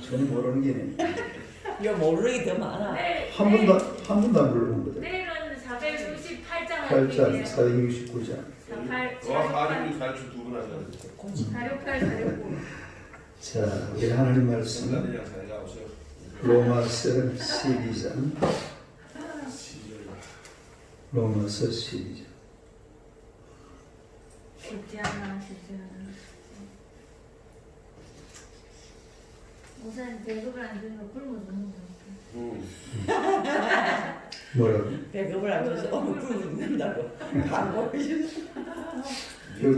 전혀 모르는 게네. 이거 모르는 게 더 많아. 한 번도 안 부르는 거죠. 내일은 468장 8장 469장. 466, 467 두분 하셔야 되죠. 468, 469. 자, 우리 하나님 말씀 순간이랑 사이가 없어요. 로마서 12장. 로마서 12장. 쉽지 않아. 우선 배급을 안 주는 거 굶어 죽는 거. 뭐라고? 배급을 안 줘서 오늘 굶어 죽는다고 광고 해주셨어.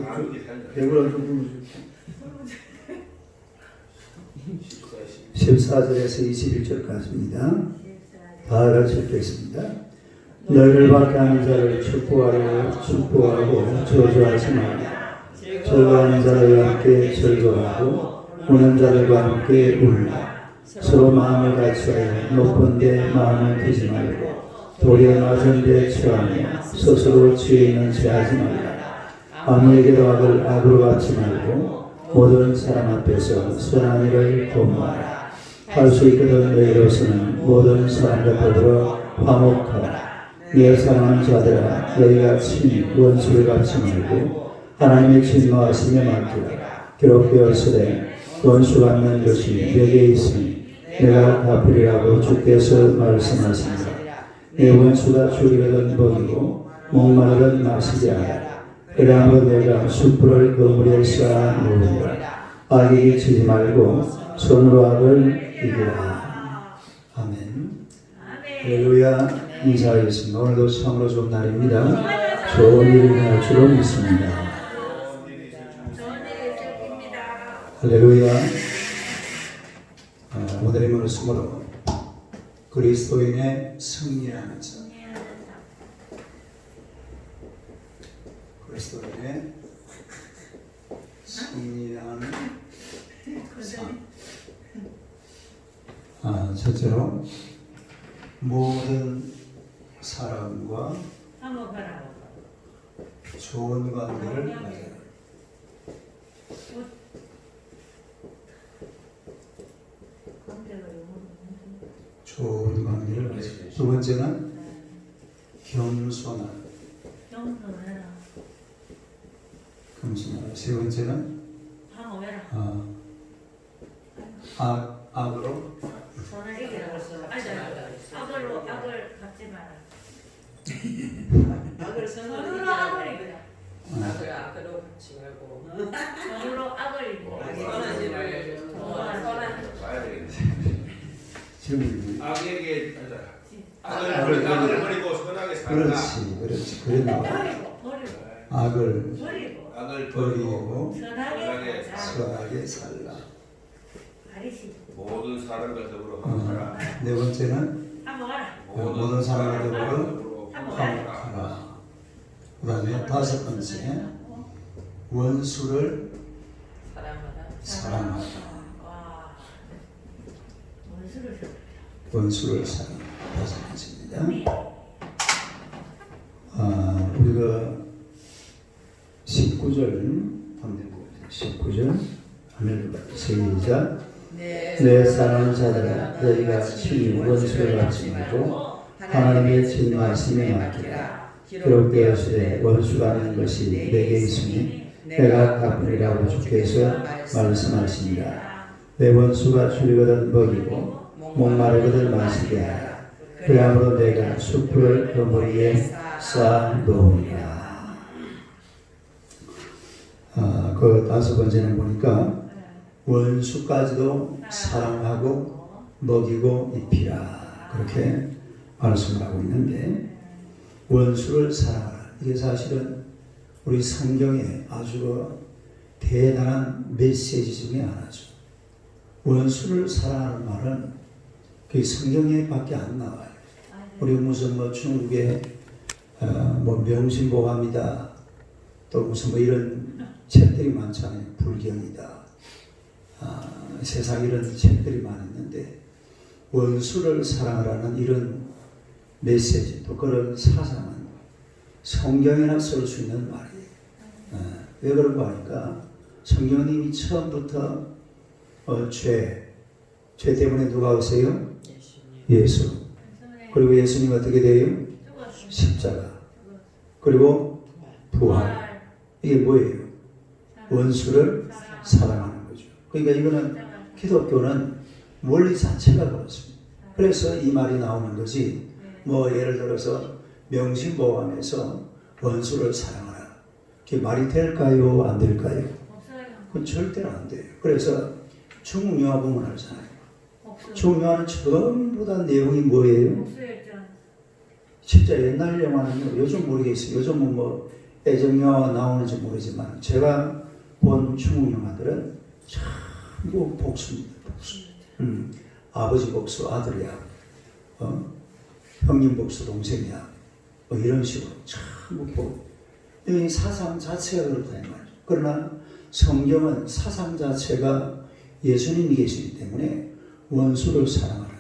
가족이 살려. 배우라 좀 불러주세요. 14절에서 21절까지입니다. 다 같이 읽겠습니다. 너희를 밖에 하는 자를 축복하고 저주하지 말라. 즐거워하는 자들과 함께 즐거워하고 우는 자들과 함께 울라. 서로 마음을 같이하여 높은 데 마음을 두지 말고 도리어 낮은 데 취하며 스스로 지혜 있는 체하지 말라. 아무에게도 악을 악으로 갚지 말고 모든 사람 앞에서 선한 일을 도모하라. 할 수 있거든 너희로서는 모든 사람과 더불어 화목하라. 내 사랑하는 자들아 너희가 친히 원수를 갚지 말고 하나님의 진노하심에 맡기라. 기록되었으되 원수 갚는 것이 내게 있으니 내가 갚으리라고 주께서 말씀하십니다. 내 원수가 죽이려던 먹이고 목마르던 마시게 하라. 그러므로 내가 숯불을 그물에 쌓아 놓으리라. 악에게 지지 말고 손으로 악을 이기라. 아멘. 할렐루야. 인사하겠습니다. 오늘도 참으로 좋은 날입니다. 좋은 일이 날 줄로 믿습니다. 할렐루야. 오늘의 말씀으로 그리스도인의 승리하는 삶. 그리스도인의 승리하는 삶. 첫째로 모든 사람과 좋은 관계를 가져라. 좋은 관계를 가져라. 두 번째는 겸손하라. 겸손하라. 세 번째는 악으로 악을 갚지 마라. 악을 선으로 선으로 악을 이기라. 악으로 갚지 말고 선으로 악을 이기라. 선하지 말고 봐야 되겠네. 지금 악에게 악을 버리고 선하게 살라. 그렇지. 그랬나? 악을 악을 버리고 선하게 선하게 살라. 모든 사람과 더불어 화목하라. 네 번째는 모든 사람과 더불어 화목하라. 그 다음에 다섯 번째 원수를 사랑하라. 원수를 사랑하라. 다섯 번째입니다. 우리가 19절 한번 해봅니다. 19절 하늘 시작. 내 사랑하는 자들아 너희가 친히 원수를 갚지 말고 하나님의 진노하심에 맡기라. 기록되었으되 원수가 하는 것이 내게 있으니 내가 갚으리라고 주께서 말씀하십니다. 내 원수가 줄이거든 먹이고 목마르거든 마시게 하라. 그러므로 내가 숯불을 그 머리에 쌓아 놓으리라. 그 다섯 번째는 보니까 원수까지도 사랑하고 먹이고 입히라. 그렇게 말씀을 하고 있는데 원수를 사랑하라. 이게 사실은 우리 성경의 아주 대단한 메시지 중에 하나죠. 원수를 사랑하는 말은 그 성경에 밖에 안 나와요. 우리 무슨 중국의 명심보감이다. 또 무슨 이런 책들이 많잖아요. 불경이다. 세상 이런 책들이 많았는데 원수를 사랑하라는 이런 메시지 또 그런 사상은 성경에나 쓸 수 있는 말이에요. 왜 그런가 하니까 성경은 이미 처음부터 죄 때문에 누가 오세요? 예수님. 예수. 예수님 그리고 예수님 어떻게 돼요? 죽었어. 십자가. 그리고 부활. 부활. 이게 뭐예요? 원수를 사랑. 사랑하는 거죠. 그러니까 이거는 기독교는 원리 자체가 그렇습니다. 그래서 이 말이 나오는 거지. 뭐 예를 들어서 명심보감에서 원수를 사랑하라. 그게 말이 될까요? 안 될까요? 없어요. 그건 절대로 안 돼요. 그래서 중용화 보면 알잖아요. 없어요. 중용화는 전부 다 내용이 뭐예요? 없어였잖아. 진짜 옛날 영화는요. 요즘 모르겠어요. 요즘은 뭐 애정영화 나오는지 모르지만 제가 본 중국 영화들은 전부 복수입니다. 복수. 아버지 복수 아들이야. 형님 복수 동생이야. 뭐 이런 식으로 전부 복. 이 사상 자체가 그렇다 이 말이죠. 그러나 성경은 사상 자체가 예수님이 계시기 때문에 원수를 사랑하라.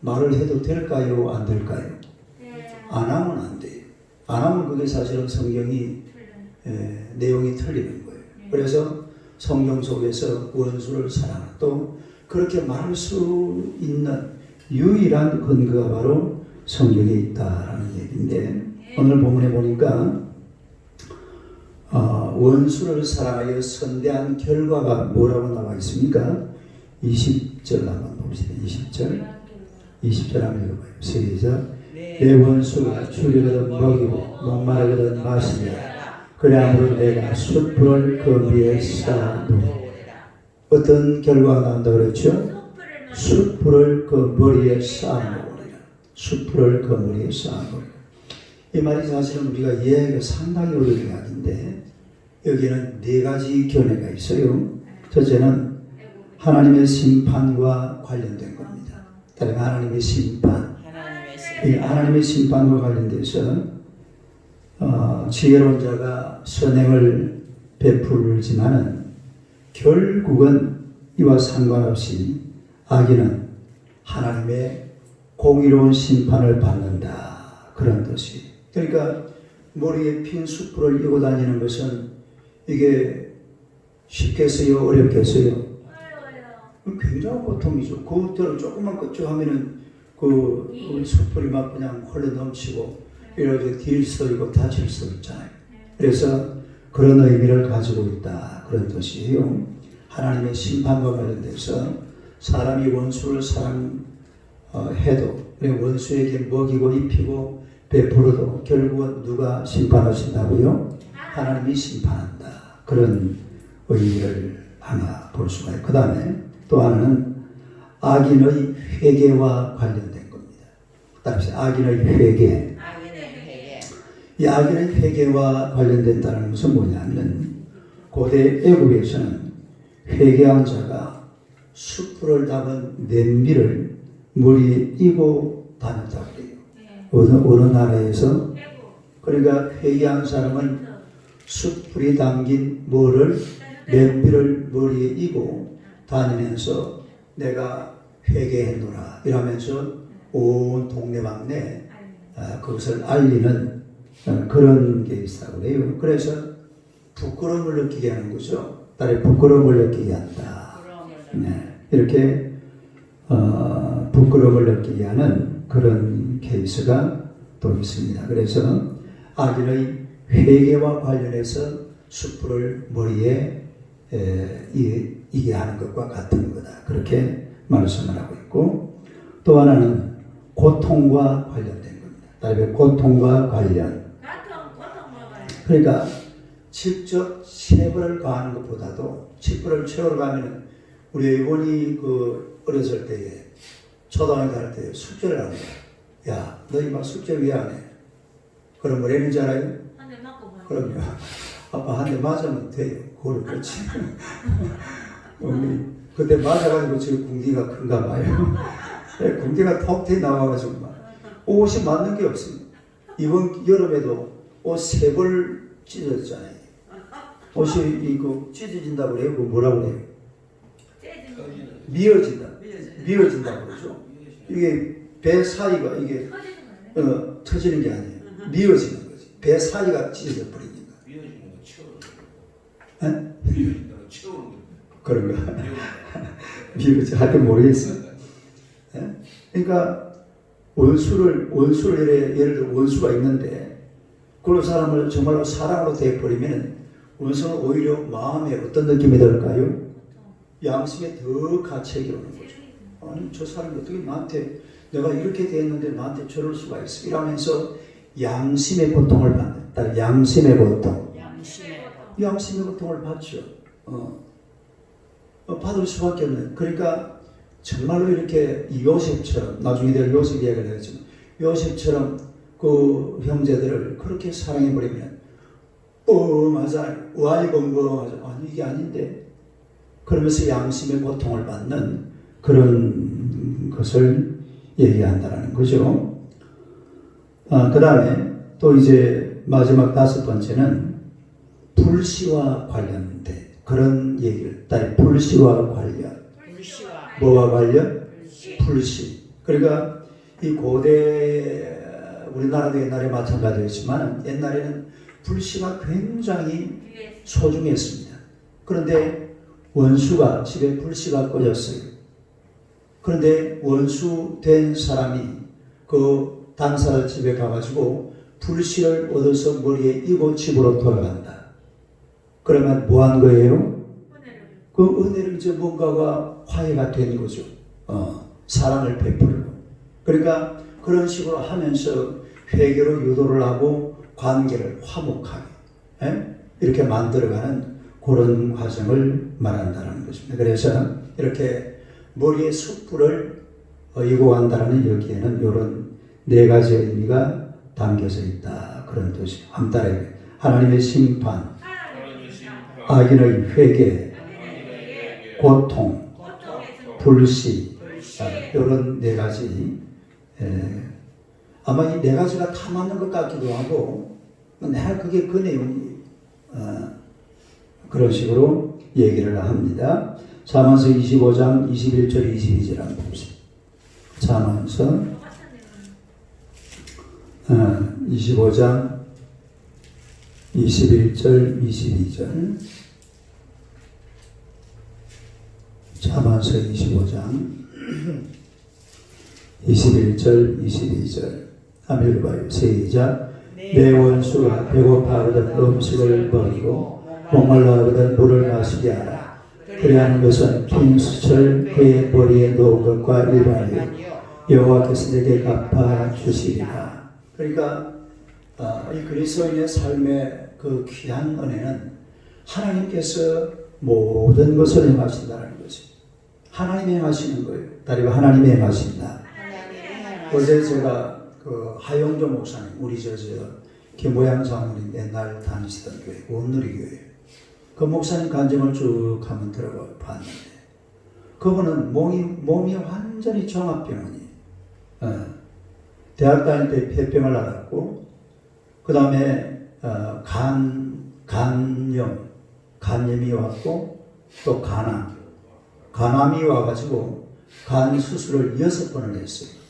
말을 해도 될까요? 안 될까요? 네. 안 하면 안 돼요. 안 하면 그게 사실은 성경이 내용이 틀리는 거예요. 그래서 성경 속에서 원수를 사랑하라. 또 그렇게 말할 수 있는 유일한 근거가 바로 성경에 있다라는 얘기인데 오늘 본문에 보니까 원수를 사랑하여 선대한 결과가 뭐라고 나와 있습니까? 20절 한번 봅시다. 20절 한번 읽어봐요. 시작. 내 원수가 죽이거든 먹이고 목마르거든 마시리라. 그래 아무로 내가 숯불을 그 위에 쌓아놓으리라. 어떤 결과가 나온다고 그랬죠? 숯불을 그 머리에 쌓아놓으리라. 숯불을 그 머리에 쌓아놓으리라. 이 말이 사실은 우리가 이해하기가 상당히 어려운 이야기인데 여기에는 네 가지 견해가 있어요. 첫째는 하나님의 심판과 관련된 겁니다. 다른 하나님의 심판. 이 하나님의 심판과 관련돼서 지혜로운 자가 선행을 베풀지만은 결국은 이와 상관없이 악인은 하나님의 공의로운 심판을 받는다. 그런 뜻이. 그러니까 머리에 핀 숯불을 이고 다니는 것은 이게 쉽겠어요? 어렵겠어요? 굉장한 고통이죠. 그것들을 조금만 걱정하면은 그 숯불이 막 그냥 흘러 넘치고 이렇게 딜서이고 다칠 수 있잖아요. 그래서 그런 의미를 가지고 있다. 그런 뜻이에요. 하나님의 심판과 관련돼서 사람이 원수를 사랑해도 원수에게 먹이고 입히고 베풀어도 결국은 누가 심판하신다고요? 하나님이 심판한다. 그런 의미를 하나 볼 수가 있고 그 다음에 또 하나는 악인의 회개와 관련된 겁니다. 따라서 악인의 회개. 이 악인의 회개와 관련된다는 것은 뭐냐면 고대 애국에서는 회개한 자가 숯불을 담은 냄비를 머리에 이고 다녔다고 해요. 어느 나라에서? 그러니까 회개한 사람은 숯불이 담긴 뭐를 냄비를 머리에 이고 다니면서 내가 회개했노라 이러면서 온 동네방네 그것을 알리는 그런 게 있다고 그래요. 그래서 부끄러움을 느끼게 하는 거죠. 딸의 부끄러움을 느끼게 한다. 네, 이렇게 부끄러움을 느끼게 하는 그런 케이스가 또 있습니다. 그래서 악인의 회개와 관련해서 숯불을 머리에 이게 하는 것과 같은 거다. 그렇게 말씀을 하고 있고 또 하나는 고통과 관련된 겁니다. 다른 고통과 관련. 그러니까 직접 체벌을 가하는 것보다도 직벌을 채우러 가면 우리 일본이 그 어렸을 때에 초등학교 갈 때 숙제를 하는 거야. 야, 너 이마 숙제 왜 안 해? 그럼 뭐 했는지 알아요? 한 대 맞고 가요. 그럼요. 아빠 한 대 맞으면 돼요. 그걸 그렇지. 그때 맞아가지고 지금 궁디가 큰가 봐요. 궁디가 톡 튀어 나와가지고 막 옷이 맞는 게 없습니다. 이번 여름에도 옷 3벌 찢어졌잖아요. 옷이 이거 찢어진다고 그래요? 그 뭐라고 그래요? 미어진다고 그러죠. 이게 배 사이가 이게 터지는 게 아니에요. 미어지는 거지. 배 사이가 찢어져 버리니까. 미어지는 거 채우는 거. 그런가? 미어지. 하여튼 모르겠어요. 그러니까 원수를 예를 들어 원수가 있는데 그런 사람을 정말로 사랑으로 대해버리면 원수는 오히려 마음에 어떤 느낌이 들까요? 양심에 더 가책이 오는 거죠. 아니 저 사람이 어떻게 나한테 내가 이렇게 대했는데 나한테 저럴 수가 있어 이러면서 양심의 고통을 받는다. 양심의 고통. 양심의 고통을 받죠. 받을 수밖에 없는. 그러니까 정말로 이렇게 요셉처럼 나중에 내가 요셉 이야기를 하겠지만 요셉처럼 그 형제들을 그렇게 사랑해버리면 맞아 우아이벙벙하죠. 아니 이게 아닌데 그러면서 양심의 고통을 받는 그런 것을 얘기한다는 거죠. 그 다음에 또 이제 마지막 5번째는 불씨와 관련된 그런 얘기를 불씨와 관련 뭐와 관련? 불씨. 그러니까 이 고대 우리나라도 옛날에 마찬가지였지만 옛날에는 불씨가 굉장히 소중했습니다. 그런데 원수가 집에 불씨가 꺼졌어요. 그런데 원수 된 사람이 그 단살 집에 가가지고 불씨를 얻어서 머리에 이고 집으로 돌아간다. 그러면 뭐 한 거예요? 그 은혜를 이제 뭔가가 화해가 된 거죠. 사랑을 베풀고. 그러니까 그런 식으로 하면서 회개로 유도를 하고 관계를 화목하게 이렇게 만들어가는 그런 과정을 말한다는 것입니다. 그래서 이렇게 머리에 숯불을 이고 간다는 여기에는 이런 4가지 의미가 담겨져 있다. 그런 뜻이에요. 한따라해 하나님의 심판, 악인의 회개, 고통, 불씨 이런 4가지 아마 이 4가지가 다 맞는 것 같기도 하고 내가 그게 그 내용이 그런 식으로 얘기를 합니다. 잠언서 25장 21절 22절 한번 봅시다. 잠언서 25장 21절 22절 잠언서 25장 21절 22절 한번 읽어봐요. 시작. 내 원수가 배고파하거든 음식을 먹이고 목말라하거든 물을 마시게 하라. 그리하는 것은 빈수철 그의 머리에 놓은 것과 일반이요 여호와께서 내게 갚아주시리라. 그러니까 이 그리스도인의 삶의 그 귀한 은혜는 하나님께서 모든 것을 행하신다는 거지. 하나님이 행하시는 거예요. 다리가 하나님이 행하신다. 어제 제가 그 하영조 목사님, 우리 김모양 장로님 옛날 다니시던 교회, 온누리 교회. 그 목사님 간증을 쭉 한번 들어봤는데, 그분은 몸이 완전히 종합병원이에요. 대학 다닐 때 폐병을 앓았고, 그 다음에 간염이 왔고, 또 간암이 와가지고 간 수술을 6번을 했어요.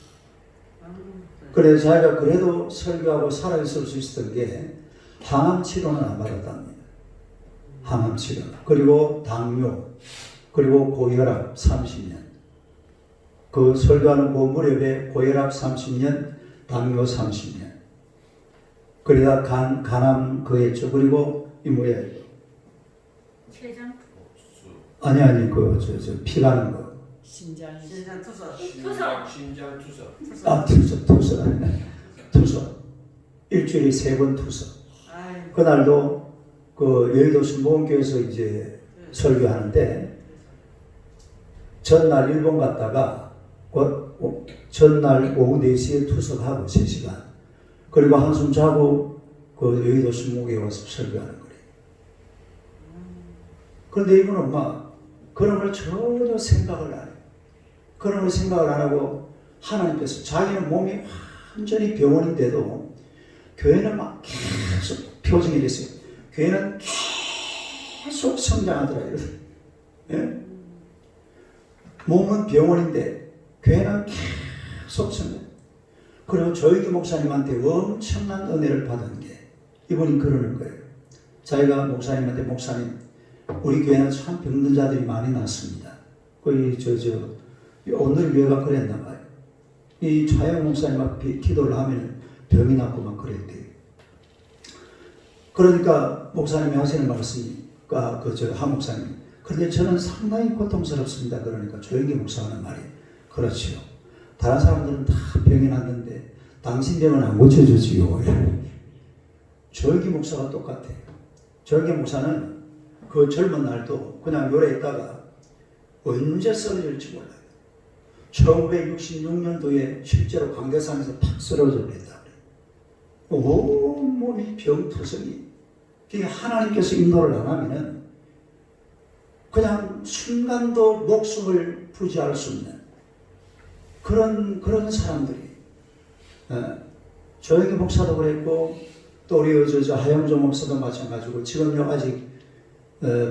그래서 자기가 그래도 설교하고 살아있을 수 있었던 게 항암 치료는 안 받았답니다. 항암 치료. 그리고 당뇨. 그리고 고혈압 30년. 그 설교하는 그 무렵에 고혈압 30년, 당뇨 30년. 그러다 간암 그 했죠. 그리고 이 뭐야? 아니 피 가는 거. 신장 투서. 일주일에 3번 투서. 그날도 그 여의도 순복음교회에서 이제 설교하는데 전날 일본 갔다가 전날 오후 4시에 투석하고 3시간. 그리고 한숨 자고 그 여의도 순복음교회에 와서 설교하는 거예요. 그런데 이분은 막 그런 걸 전혀 생각을 안 해요. 그런 걸 생각을 안 하고 하나님께서 자기는 몸이 완전히 병원인데도 교회는 막 계속 표정이 됐어요. 교회는 계속 성장하더라. 예? 몸은 병원인데 교회는 계속 성장. 그리고 조익기 목사님한테 엄청난 은혜를 받은 게 이분이 그러는 거예요. 자기가 목사님한테 목사님 우리 교회는 참 병든 자들이 많이 났습니다. 거의 오늘 교회가 그랬나 봐요. 이 차영 목사님 앞에 기도를 하면 병이 낫고 막 그랬대요. 그러니까 목사님이 하시는 말씀이가 그저 한 목사님. 그런데 저는 상당히 고통스럽습니다. 그러니까 조영기 목사가 하는 말이 그렇지요. 다른 사람들은 다 병이 났는데 당신 병은 안 고쳐주지요. 조영기 목사가 똑같아요. 조영기 목사는 그 젊은 날도 그냥 요래 있다가 언제 쓰러질지 몰라요. 1966년도에 실제로 광대산에서 팍 쓰러져 버렸다. 온몸이 병투성이. 그게 하나님께서 인도를 안 하면은 그냥 순간도 목숨을 부지할 수 없는 그런 사람들이. 조영기 목사도 그랬고 또 우리 저 하영조 목사도 마찬가지고 지금요 아직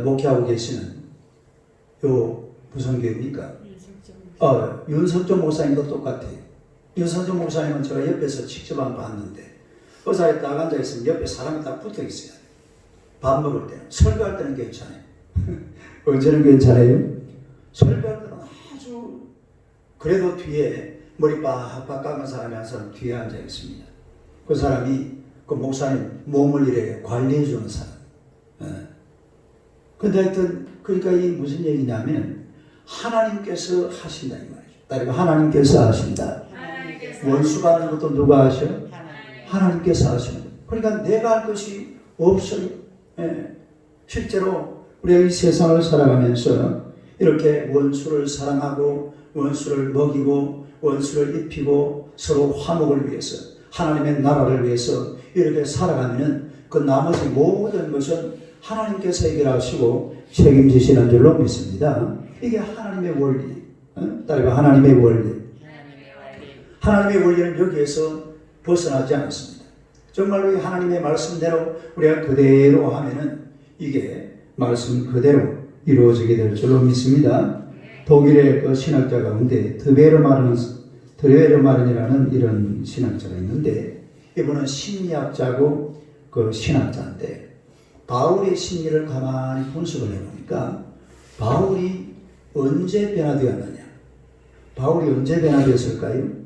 목회하고 계시는 요 무슨 교회입니까? 윤석정 목사님도 똑같아요. 윤석정 목사님은 제가 옆에서 직접 안 봤는데 의자에 딱 앉아 있으면 옆에 사람이 딱 붙어 있어요. 밥 먹을 때는. 설교할 때는 괜찮아요. 언제는 괜찮아요? 설교할 때는 아주 그래도 뒤에 머리 빡빡 감은 사람이 한 사람 뒤에 앉아 있습니다. 그 사람이 그 목사님 몸을 이래 관리해 주는 사람. 근데 하여튼 그러니까 이 무슨 얘기냐면 하나님께서 하신다 이 말이죠. 그러니까 하나님께서 하신다. 원수가 하는 것도 누가 하셔? 하나님께서 하시는 거예요. 그러니까 내가 할 것이 없어요. 실제로 우리가 이 세상을 살아가면서 이렇게 원수를 사랑하고 원수를 먹이고 원수를 입히고 서로 화목을 위해서 하나님의 나라를 위해서 이렇게 살아가면 그 나머지 모든 것은 하나님께서 해결하시고 책임지시는 줄로 믿습니다. 이게 하나님의 원리. 따라가 하나님의 원리. 하나님의 원리는 여기에서 벗어나지 않습니다. 정말로 이 하나님의 말씀대로 우리가 그대로 하면은 이게 말씀 그대로 이루어지게 될 줄로 믿습니다. 독일의 그 신학자 가운데 드레르마른이라는 이런 신학자가 있는데 이분은 심리학자고 그 신학자인데 바울의 심리를 가만히 분석을 해보니까 바울이 언제 변화되었느냐? 바울이 언제 변화되었을까요?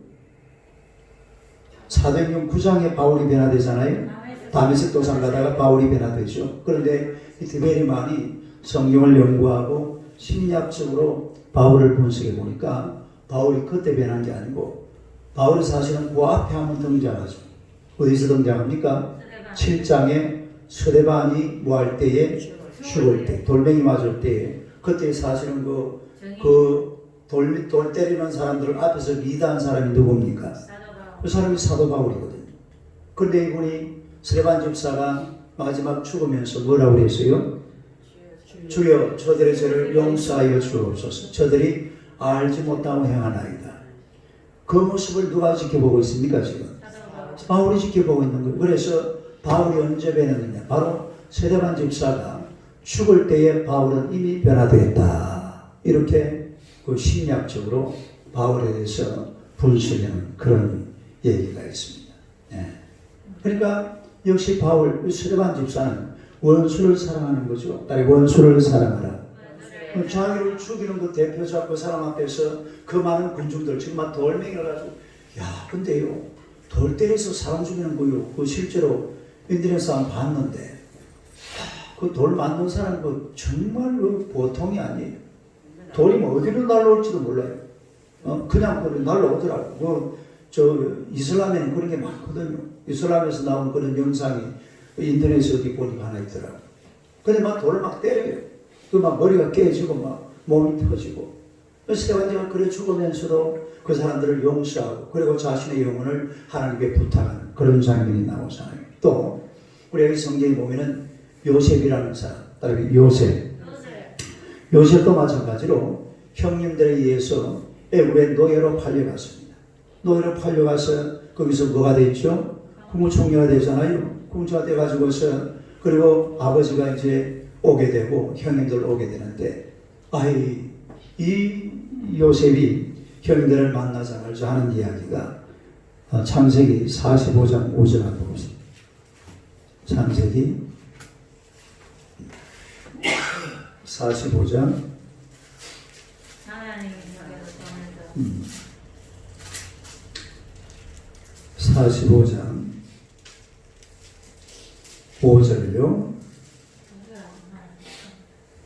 사도행전 9장에 바울이 변화되잖아요. 다메섹 도상 가다가 바울이 변화되죠. 그런데 이 디베리만이 성경을 연구하고 심리학적으로 바울을 분석해 보니까 바울이 그때 변한 게 아니고 바울이 사실은 그 앞에 한번 등장하죠. 어디서 등장합니까? 7장에 스데반이 뭐 할 때에 죽을 때 돌멩이 맞을 때에 그때 사실은 돌 때리는 사람들을 앞에서 리드한 사람이 누굽니까? 그 사람이 사도 바울이거든요. 그런데 이분이 스데반 집사가 마지막 죽으면서 뭐라고 그랬어요? 주여 저들의 죄를 용서하여 주옵소서. 저들이 알지 못하고 행하나이다. 그 모습을 누가 지켜보고 있습니까 지금? 바울이 지켜보고 있는 거예요. 그래서 바울이 언제 변했느냐? 바로 스데반 집사가 죽을 때에 바울은 이미 변화되었다. 이렇게 그 심리학적으로 바울에 대해서 분석하는 그런 얘기가 있습니다. 그러니까 역시 바울, 스데반 집사는 원수를 사랑하는 거죠. 원수를 사랑하라. 자기를 죽이는 그 대표자 그 사람 앞에서 그 많은 군중들 정말 돌멩이를 가지고 야 근데요 돌 때려서 사람 죽이는 거요. 그 실제로 인터넷에서 한번 봤는데 그 돌 맞는 사람 그 정말 그 보통이 아니에요. 돌이 뭐 어디로 날라올지도 몰라요. 그냥 그 날라오더라고. 저 이슬람에는 그런 게 많거든요. 이슬람에서 나온 그런 영상이 인터넷에 어디 보니까 하나 있더라고. 근데 막 돌을 막 때려요. 그 막 머리가 깨지고 막 몸이 터지고. 스데반지가 그래 죽으면서도 그 사람들을 용서하고 그리고 자신의 영혼을 하나님께 부탁하는 그런 장면이 나오잖아요. 또 우리가 이 성경에 보면은 요셉이라는 사람, 따라서 요셉도 마찬가지로 형님들에 의해서 애굽의 노예로 팔려갔습니다. 노예로 팔려가서 거기서 뭐가 됐죠? 국무총리가 되잖아요. 국무총리가 돼가지고서 그리고 아버지가 이제 오게 되고 형님들 오게 되는데 이 요셉이 형님들을 만나자마자 하는 이야기가 창세기 45장 5절 한번 보겠습니다. 창세기 45장 45장 5절요.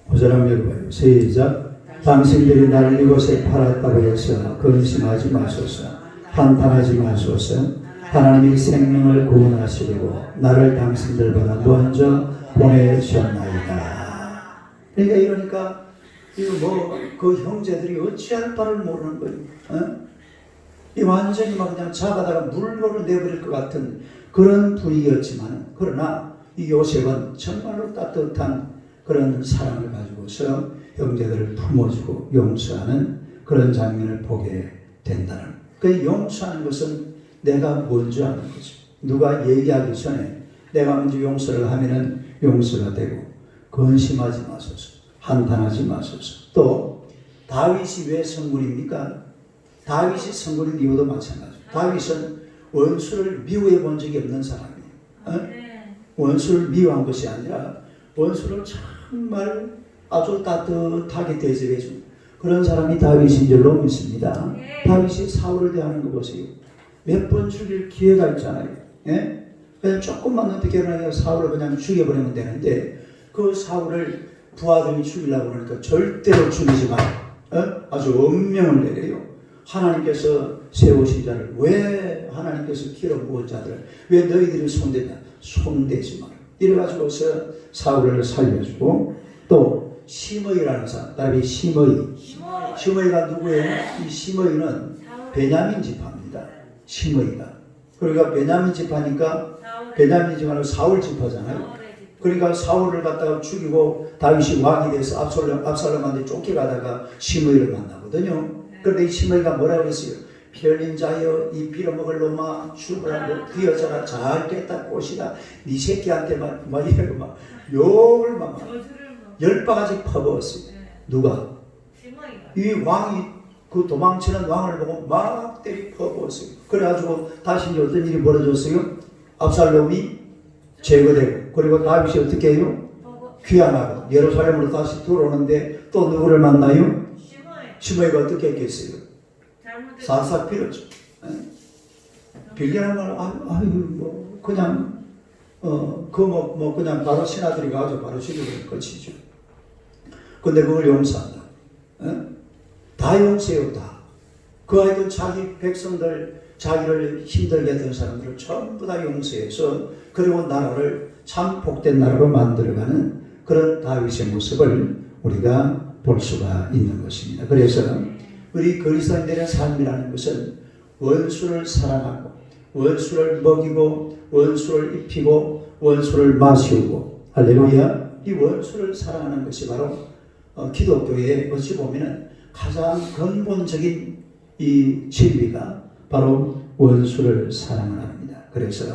5절 한번 읽어봐요. 시작. 당신들이 나를 이곳에 팔았다고 해서 근심하지 마소서. 한탄하지 마소서. 하나님이 생명을 구원하시려고 나를 당신들보다 먼저 보내셨나이다. 그러니까 이거 그 형제들이 어찌할 바를 모르는 거예요. 이 완전히 막 그냥 잡아다가 물로 내버릴 것 같은 그런 분위기였지만, 그러나 이 요셉은 정말로 따뜻한 그런 사랑을 가지고서 형제들을 품어주고 용서하는 그런 장면을 보게 된다는. 그 용서하는 것은 내가 먼저 하는 거죠. 누가 얘기하기 전에 내가 먼저 용서를 하면은 용서가 되고, 근심하지 마소서, 한탄하지 마소서. 또 다윗이 왜 성군입니까? 다윗이 성군인 이유도 마찬가지예요. 다윗은 원수를 미워해 본 적이 없는 사람이에요. 원수를 미워한 것이 아니라 원수를 정말 아주 따뜻하게 대접해 준 그런 사람이 다윗인 줄로 믿습니다. 다윗이 사울을 대하는 거 보세요. 몇 번 죽일 기회가 있잖아요. 예? 그냥 조금만 어떻게 하냐, 사울을 그냥 죽여버리면 되는데, 그 사울을 부하들이 죽이려고 그러니까 절대로 죽이지 마라. 아주 엄명을 내려요. 하나님께서 세우신 자를, 왜 하나님께서 길어 모은 자들을 왜 너희들이 손대냐, 손대지 마라. 이래가지고서 사울을 살려주고, 또 시므이라는 사람, 다윗 시므이가 누구예요? 이 시므이는 베냐민 지파입니다. 시므이가. 그러니까 베냐민 지파니까 베냐민 지파는 사울 지파잖아요. 그러니까 사울을 갖다가 죽이고 다윗이 왕이 돼서 압살롬한테 쫓겨가다가 시므이를 만나거든요. 그런데 이 시므이가 뭐라고 그랬어요? 편린 자여, 이 빌어먹을 놈아, 죽으라고 귀여져라, 잘 깼다 꽃이다, 네 새끼한테 막 이러고 막 욕을 막 10바가지 퍼부었어요. 누가? 이 왕이, 그 도망치는 왕을 보고 막 때리 퍼부었어요. 그래가지고 다시 이제 어떤 일이 벌어졌어요? 압살롬이 제거되고, 그리고 다윗이 어떻게 해요? 귀환하고 예루살렘으로 다시 들어오는데 또 누구를 만나요? 시므이가 어떻게 했겠어요? 싹싹 빌었죠. 빌기란 말, 뭐 그냥 그냥 바로 신하들이 가서 바로 죽여버린 것이죠. 근데 그걸 용서한다. 다 용서해요, 다. 그 아이들 자기 백성들, 자기를 힘들게 했던 사람들을 전부 다 용서해서, 그리고 나라를 참 복된 나라로 만들어가는 그런 다윗의 모습을 우리가 볼 수가 있는 것입니다. 그래서 우리 그리스도인들의 삶이라는 것은 원수를 사랑하고, 원수를 먹이고, 원수를 입히고, 원수를 마시고, 할렐루야. 이 원수를 사랑하는 것이 바로 기독교의 어찌 보면은 가장 근본적인 이 진리가 바로 원수를 사랑을 합니다. 그래서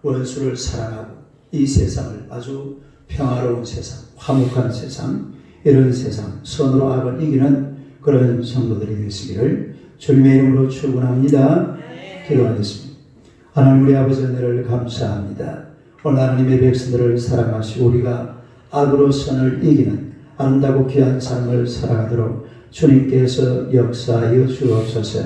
원수를 사랑하고 이 세상을 아주 평화로운 세상, 화목한 세상, 이런 세상, 선으로 악을 이기는 그런 성도들이 되시기를 주님의 이름으로 축원합니다. 기도하겠습니다. 하나님 우리 아버지 은혜를 감사합니다. 오늘 하나님의 백성들을 사랑하시고 우리가 악으로 선을 이기는 아름다고 귀한 삶을 살아가도록 주님께서 역사하여 주옵소서.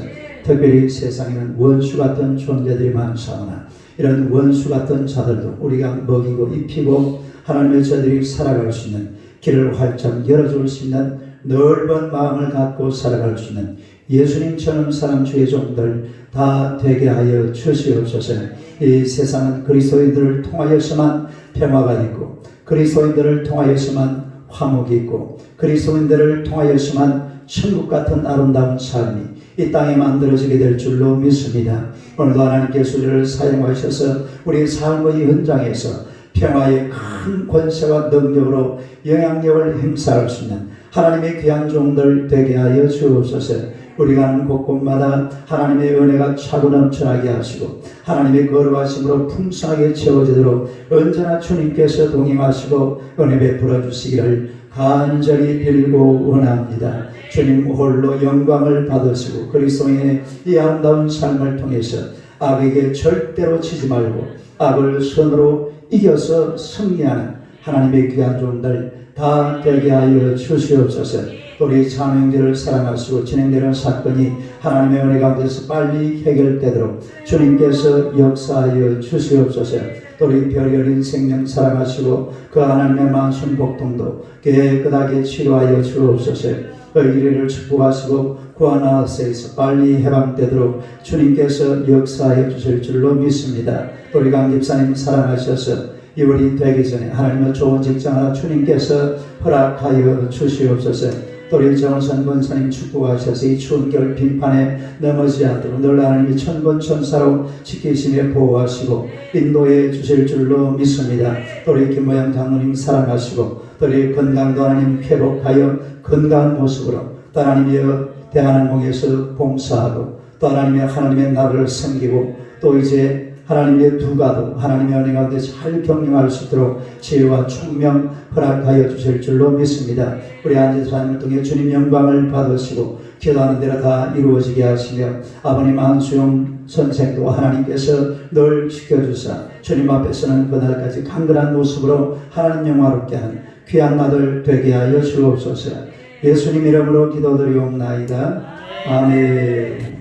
특별히 세상에는 원수 같은 존재들이 많사오나 이런 원수 같은 자들도 우리가 먹이고 입히고 하나님의 자들이 살아갈 수 있는 길을 활짝 열어줄 수 있는 넓은 마음을 갖고 살아갈 수 있는 예수님처럼 사람 주의 종들 다 되게 하여 주시옵소서. 이 세상은 그리스도인들을 통하여서만 평화가 있고, 그리스도인들을 통하여서만 화목이 있고, 그리스도인들을 통하여서만 천국 같은 아름다운 삶이 이 땅에 만들어지게 될 줄로 믿습니다. 오늘도 하나님께서 우리를 사용하셔서 우리 삶의 현장에서 평화의 큰 권세와 능력으로 영향력을 행사할 수 있는 하나님의 귀한 종들 되게 하여 주옵소서. 우리가 하는 곳곳마다 하나님의 은혜가 차고 넘쳐나게 하시고 하나님의 거룩하심으로 풍성하게 채워지도록 언제나 주님께서 동행하시고 은혜 베풀어 주시기를 간절히 빌고 원합니다. 주님 홀로 영광을 받으시고 그리스도인의 이 아름다운 삶을 통해서 악에게 절대로 치지 말고 악을 선으로 이겨서 승리하는 하나님의 귀한 종들 다 되게 하여 주시옵소서. 우리 찬우 형제를 사랑하시고 진행되는 사건이 하나님의 은혜 가운데서 빨리 해결되도록 주님께서 역사하여 주시옵소서. 또 우리 별여린 생명 사랑하시고 그 하나님의 만순 복동도 깨끗하게 치료하여 주옵소서. 그 일을 축복하시고 구하나세에서 빨리 해방되도록 주님께서 역사해 주실 줄로 믿습니다. 우리 강 집사님 사랑하셔서 2월이 되기 전에 하나님의 좋은 직장을 주님께서 허락하여 주시옵소서. 또 우리 정선 권사님 축복하셔서 이 추운 겨울 빙판에 넘어지지 않도록 늘 하나님이 천군천사로 지키시며 보호하시고 인도해 주실 줄로 믿습니다. 또 우리 김모양 장로님 사랑하시고 또 우리 건강도 하나님 회복하여 건강한 모습으로 또 하나님이여 대한항공에서 봉사하고 또 하나님의 나라를 섬기고 또 이제 하나님의 두가도 하나님의 은혜 가운데 잘 경영할 수 있도록 지혜와 총명 허락하여 주실 줄로 믿습니다. 우리 안지사님을 통해 주님 영광을 받으시고 기도하는 대로 다 이루어지게 하시며 아버님 안수용 선생도 하나님께서 늘 지켜주사 주님 앞에서는 그날까지 강건한 모습으로 하나님 영화롭게 하는 귀한 아들 되게 하여 주옵소서. 예수님 이름으로 기도드리옵나이다. 아멘.